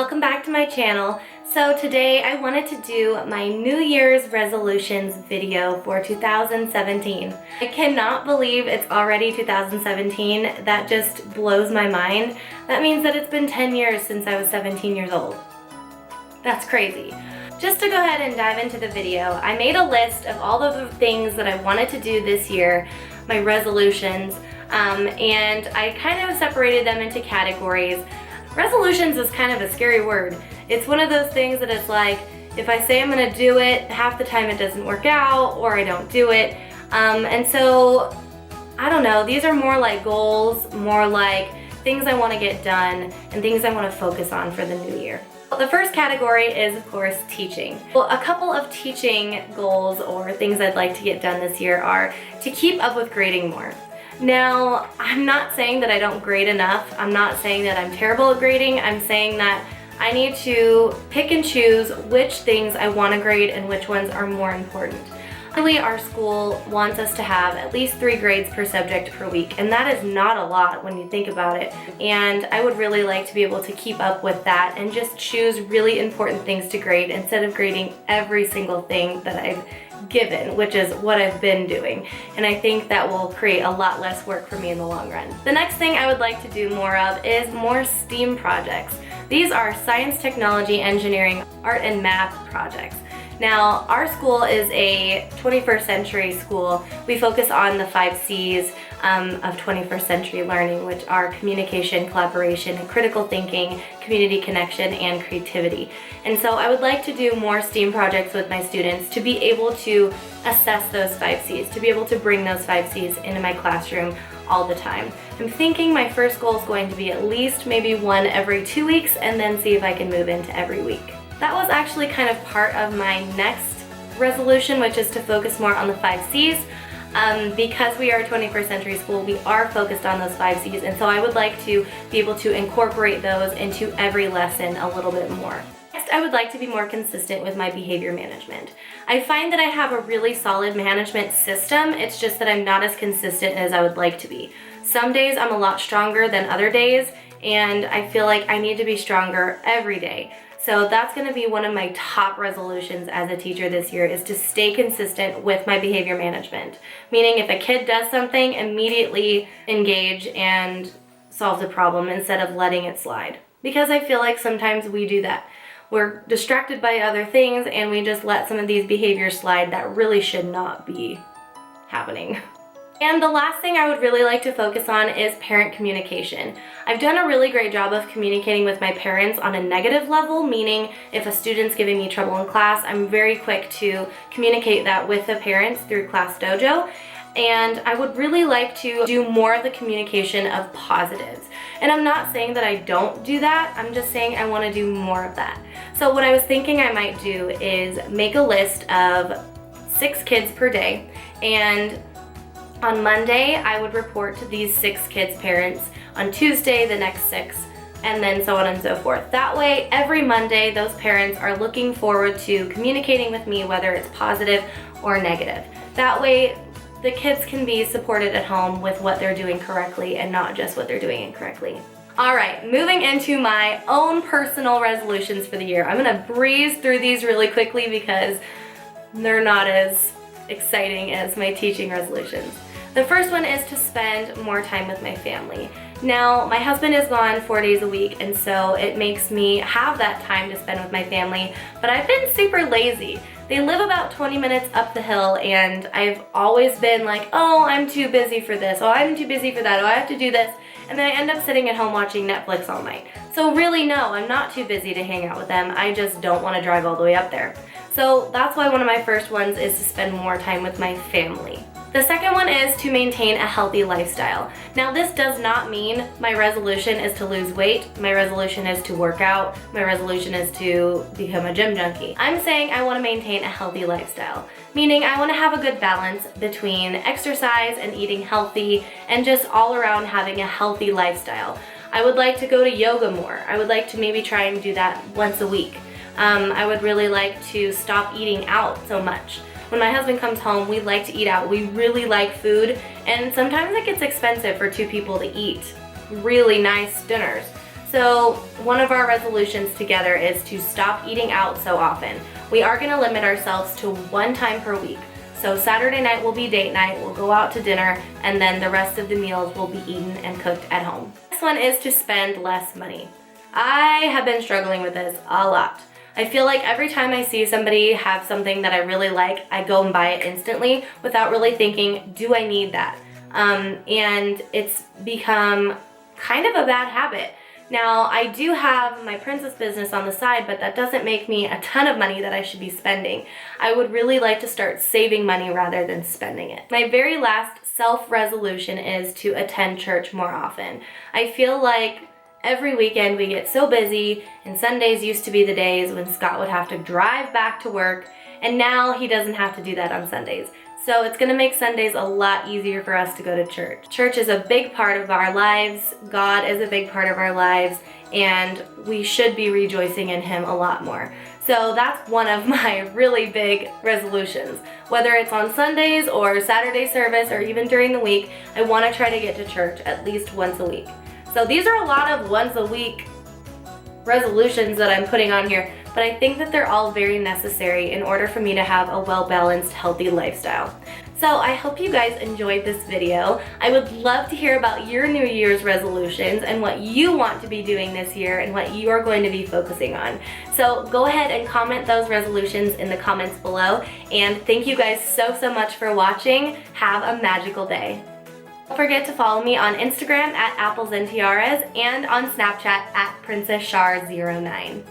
welcome back to my channel. So today I wanted to do my New Year's resolutions video for 2017. I cannot believe it's already 2017. That just blows my mind. That means that it's been 10 years since I was 17 years old. That's crazy. Just to go ahead and dive into the video, I made a list of all of the things that I wanted to do this year, my resolutions, and I kind of separated them into categories. Resolutions is kind of a scary word. It's one of those things that it's like, if I say I'm gonna do it, half the time it doesn't work out or I don't do it. And so, I don't know, these are more like goals, more like things I wanna get done and things I wanna focus on for the new year. The first category is, of course, teaching. Well, a couple of teaching goals or things I'd like to get done this year are to keep up with grading more. Now, I'm not saying that I don't grade enough. I'm not saying that I'm terrible at grading. I'm saying that I need to pick and choose which things I want to grade and which ones are more important. Really, our school wants us to have at least 3 grades per subject per week, and that is not a lot when you think about it. And I would really like to be able to keep up with that and just choose really important things to grade instead of grading every single thing that I've given, which is what I've been doing. And I think that will create a lot less work for me in the long run. The next thing I would like to do more of is more STEAM projects. These are science, technology, engineering, art, and math projects. Now, our school is a 21st century school. We focus on the 5 C's of 21st century learning, which are communication, collaboration, critical thinking, community connection, and creativity. And so I would like to do more STEAM projects with my students to be able to assess those 5 C's, to be able to bring those 5 C's into my classroom all the time. I'm thinking my first goal is going to be at least maybe one every 2 weeks, and then see if I can move into every week. That was actually kind of part of my next resolution, which is to focus more on the 5 C's. Because we are a 21st century school, we are focused on those 5 C's, and so I would like to be able to incorporate those into every lesson a little bit more. Next, I would like to be more consistent with my behavior management. I find that I have a really solid management system, it's just that I'm not as consistent as I would like to be. Some days I'm a lot stronger than other days, and I feel like I need to be stronger every day. So that's going to be one of my top resolutions as a teacher this year, is to stay consistent with my behavior management. Meaning if a kid does something, immediately engage and solve the problem instead of letting it slide. Because I feel like sometimes we do that. We're distracted by other things and we just let some of these behaviors slide that really should not be happening. And the last thing I would really like to focus on is parent communication. I've done a really great job of communicating with my parents on a negative level, meaning if a student's giving me trouble in class, I'm very quick to communicate that with the parents through Class Dojo. And I would really like to do more of the communication of positives. And I'm not saying that I don't do that, I'm just saying I want to do more of that. So what I was thinking I might do is make a list of 6 kids per day, and on Monday, I would report to these 6 kids' parents. On Tuesday, the next 6, and then so on and so forth. That way, every Monday, those parents are looking forward to communicating with me, whether it's positive or negative. That way, the kids can be supported at home with what they're doing correctly and not just what they're doing incorrectly. All right, moving into my own personal resolutions for the year. I'm gonna breeze through these really quickly because they're not as exciting as my teaching resolutions. The first one is to spend more time with my family. Now, my husband is gone 4 days a week, and so it makes me have that time to spend with my family, but I've been super lazy. They live about 20 minutes up the hill, and I've always been like, oh, I'm too busy for this, oh, I'm too busy for that, oh, I have to do this, and then I end up sitting at home watching Netflix all night. So really, no, I'm not too busy to hang out with them, I just don't want to drive all the way up there. So that's why one of my first ones is to spend more time with my family. The second one is to maintain a healthy lifestyle. Now, this does not mean my resolution is to lose weight, my resolution is to work out, my resolution is to become a gym junkie. I'm saying I want to maintain a healthy lifestyle, meaning I want to have a good balance between exercise and eating healthy and just all around having a healthy lifestyle. I would like to go to yoga more. I would like to maybe try and do that once a week. I would really like to stop eating out so much. When my husband comes home, we like to eat out. We really like food, and sometimes it gets expensive for 2 people to eat really nice dinners. So one of our resolutions together is to stop eating out so often. We are gonna limit ourselves to 1 time per week. So Saturday night will be date night, we'll go out to dinner, and then the rest of the meals will be eaten and cooked at home. This one is to spend less money. I have been struggling with this a lot. I feel like every time I see somebody have something that I really like, I go and buy it instantly without really thinking, do I need that? And it's become kind of a bad habit. Now, I do have my Princess business on the side, but that doesn't make me a ton of money that I should be spending. I would really like to start saving money rather than spending it. My very last self-resolution is to attend church more often. I feel like every weekend we get so busy, and Sundays used to be the days when Scott would have to drive back to work, and now he doesn't have to do that on Sundays. So it's gonna make Sundays a lot easier for us to go to church. Church is a big part of our lives, God is a big part of our lives, and we should be rejoicing in Him a lot more. So that's one of my really big resolutions. Whether it's on Sundays or Saturday service or even during the week, I wanna try to get to church at least once a week. So these are a lot of once a week resolutions that I'm putting on here, but I think that they're all very necessary in order for me to have a well-balanced, healthy lifestyle. So I hope you guys enjoyed this video. I would love to hear about your New Year's resolutions and what you want to be doing this year and what you are going to be focusing on. So go ahead and comment those resolutions in the comments below. And thank you guys so much for watching. Have a magical day. Don't forget to follow me on Instagram at Apples and Tiaras and on Snapchat at PrincessShar09.